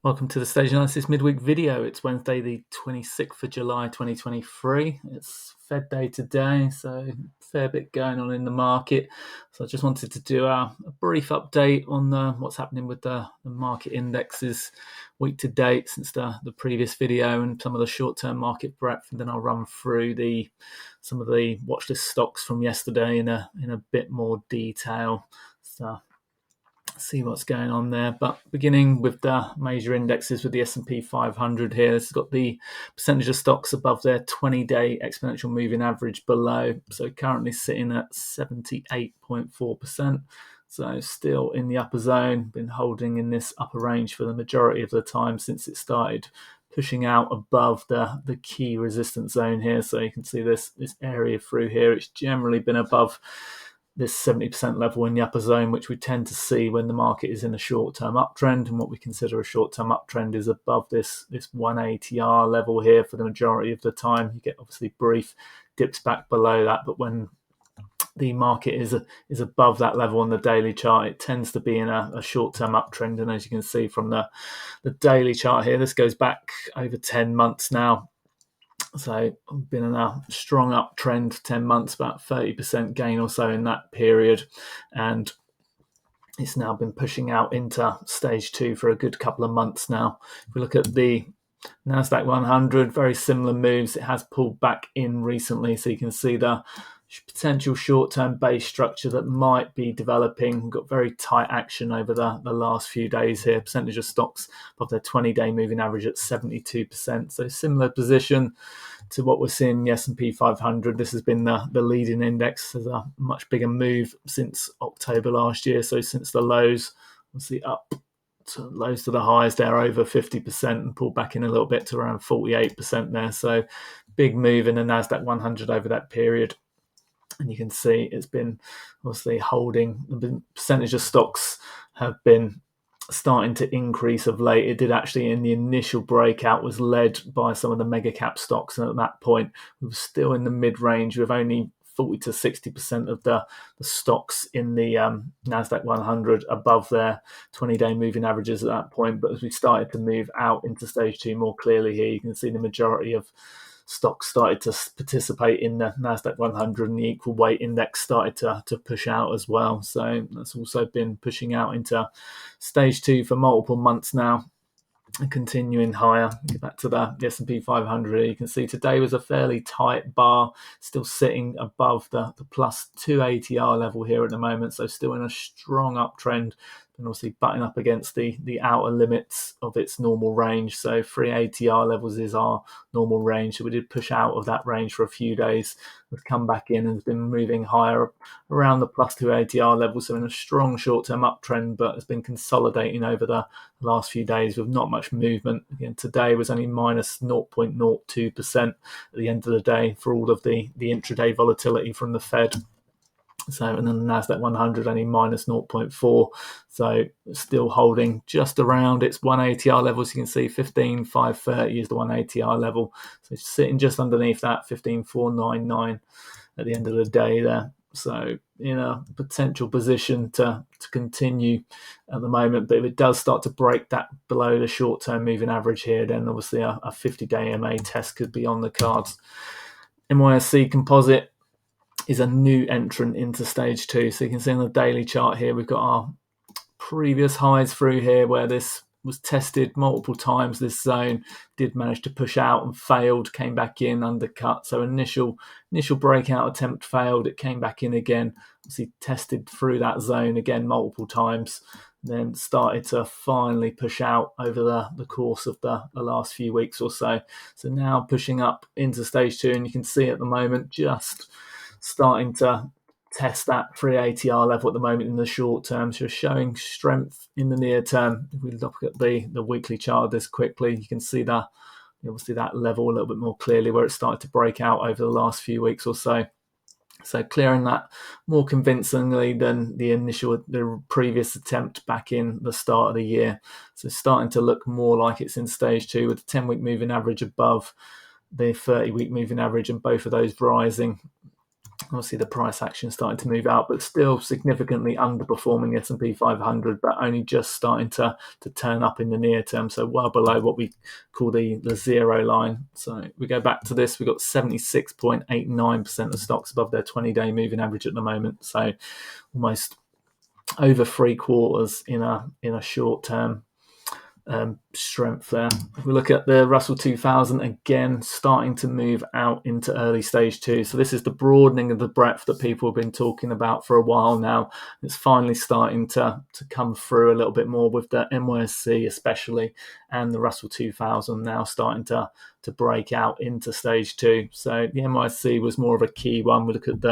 Welcome to the Stage Analysis Midweek video. It's Wednesday, the 26th of July, 2023. It's Fed day today, so a fair bit going on in the market. So I just wanted to do a brief update on what's happening with the market indexes week to date since the previous video and some of the short-term market breadth. And then I'll run through some of the watchlist stocks from yesterday in a bit more detail. So see what's going on there. But beginning with the major indexes with the S&P 500 here, this has got the percentage of stocks above their 20-day exponential moving average below. So currently sitting at 78.4%. So still in the upper zone, been holding in this upper range for the majority of the time since it started pushing out above the key resistance zone here. So you can see this area through here. It's generally been above this 70% level in the upper zone, which we tend to see when the market is in a short-term uptrend. And what we consider a short-term uptrend is above this 180R level here for the majority of the time. You get obviously brief dips back below that, but when the market is above that level on the daily chart, it tends to be in a short-term uptrend. And as you can see from the daily chart here, this goes back over 10 months now. So I've been in a strong uptrend, 10 months, about 30% gain or so in that period. And it's now been pushing out into stage two for a good couple of months now. If we look at the NASDAQ 100, very similar moves. It has pulled back in recently. So you can see the potential short-term base structure that might be developing. We've got very tight action over the last few days here. Percentage of stocks above their 20-day moving average at 72%. So similar position to what we're seeing in the S&P 500. This has been the leading index. There's a much bigger move since October last year. So since the lows, we'll see up to lows to the highs there over 50% and pulled back in a little bit to around 48% there. So big move in the NASDAQ 100 over that period. And you can see it's been obviously holding. The percentage of stocks have been starting to increase of late. It did actually in the initial breakout was led by some of the mega cap stocks. And at that point, we were still in the mid range with only 40 to 60% of the stocks in the NASDAQ 100 above their 20-day moving averages at that point. But as we started to move out into stage two more clearly here, you can see the majority of stocks started to participate in the NASDAQ 100 and the equal weight index started to push out as well. So that's also been pushing out into stage two for multiple months now and continuing higher. Get back to the S&P 500. You can see today was a fairly tight bar, still sitting above the plus 280R level here at the moment. So still in a strong uptrend. And obviously butting up against the outer limits of its normal range. So 380R levels is our normal range. So we did push out of that range for a few days. We've come back in and has been moving higher around the plus 280R level. So in a strong short-term uptrend, but it's been consolidating over the last few days with not much movement. Again, today was only minus 0.02% at the end of the day for all of the intraday volatility from the Fed. So, and then the NASDAQ 100 only minus 0.4. So still holding just around its 180R level. So you can see 15,530 is the 180R level. So it's sitting just underneath that 15,499 at the end of the day there. So in a potential position to continue at the moment. But if it does start to break that below the short-term moving average here, then obviously a 50-day MA test could be on the cards. NYSE Composite is a new entrant into stage two. So you can see on the daily chart here, we've got our previous highs through here where this was tested multiple times. This zone did manage to push out and failed, came back in, undercut. So initial breakout attempt failed. It came back in again, obviously tested through that zone again multiple times, then started to finally push out over the course of the last few weeks or so. So now pushing up into stage two, and you can see at the moment just starting to test that 380R level at the moment in the short term. So showing strength in the near term. If we look at the weekly chart of this quickly, you can see that obviously that level a little bit more clearly where it started to break out over the last few weeks or so. So clearing that more convincingly than the previous attempt back in the start of the year. So starting to look more like it's in stage two with the 10-week moving average above the 30-week moving average and both of those rising. Obviously, the price action starting to move out, but still significantly underperforming S&P 500, but only just starting to turn up in the near term. So well below what we call the zero line. So we go back to this. We've got 76.89% of stocks above their 20-day moving average at the moment. So almost over 3/4 in a short term strength there. If we look at the Russell 2000, again starting to move out into early stage 2. So this is the broadening of the breadth that people have been talking about for a while now. It's finally starting to come through a little bit more, with the NYSE especially and the Russell 2000 now starting to break out into stage 2. So the NYSE was more of a key one. We look at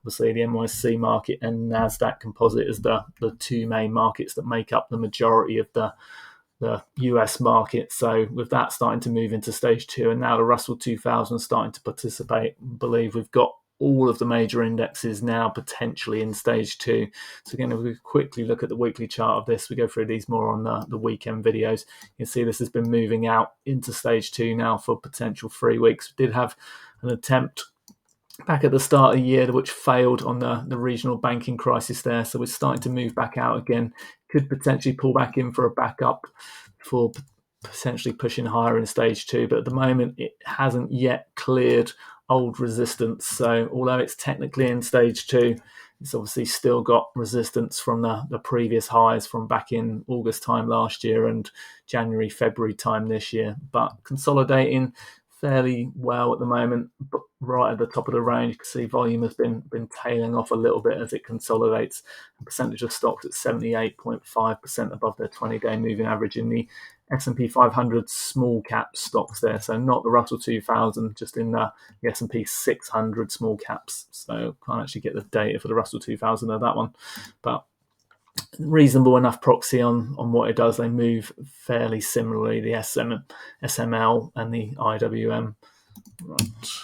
obviously the NYSE market and NASDAQ composite as the two main markets that make up the majority of the US market. So with that starting to move into stage 2, and now the Russell 2000 starting to participate, I believe we've got all of the major indexes now potentially in stage 2. So again, if we quickly look at the weekly chart of this, we go through these more on the weekend videos. You can see this has been moving out into stage 2 now for potential 3 weeks. We did have an attempt back at the start of the year, which failed on the regional banking crisis there. So we're starting to move back out again. Could potentially pull back in for a backup for potentially pushing higher in stage 2. But at the moment, it hasn't yet cleared old resistance. So although it's technically in stage 2, it's obviously still got resistance from the previous highs from back in August time last year and January, February time this year. But consolidating fairly well at the moment, but right at the top of the range. You can see volume has been tailing off a little bit as it consolidates. The percentage of stocks at 78.5% above their 20-day moving average in the S&P 500 small cap stocks there. So not the Russell 2000, just in the S&P 600 small caps. So can't actually get the data for the Russell 2000 of that one, but reasonable enough proxy on what it does. They move fairly similarly, the SML and the IWM. Right.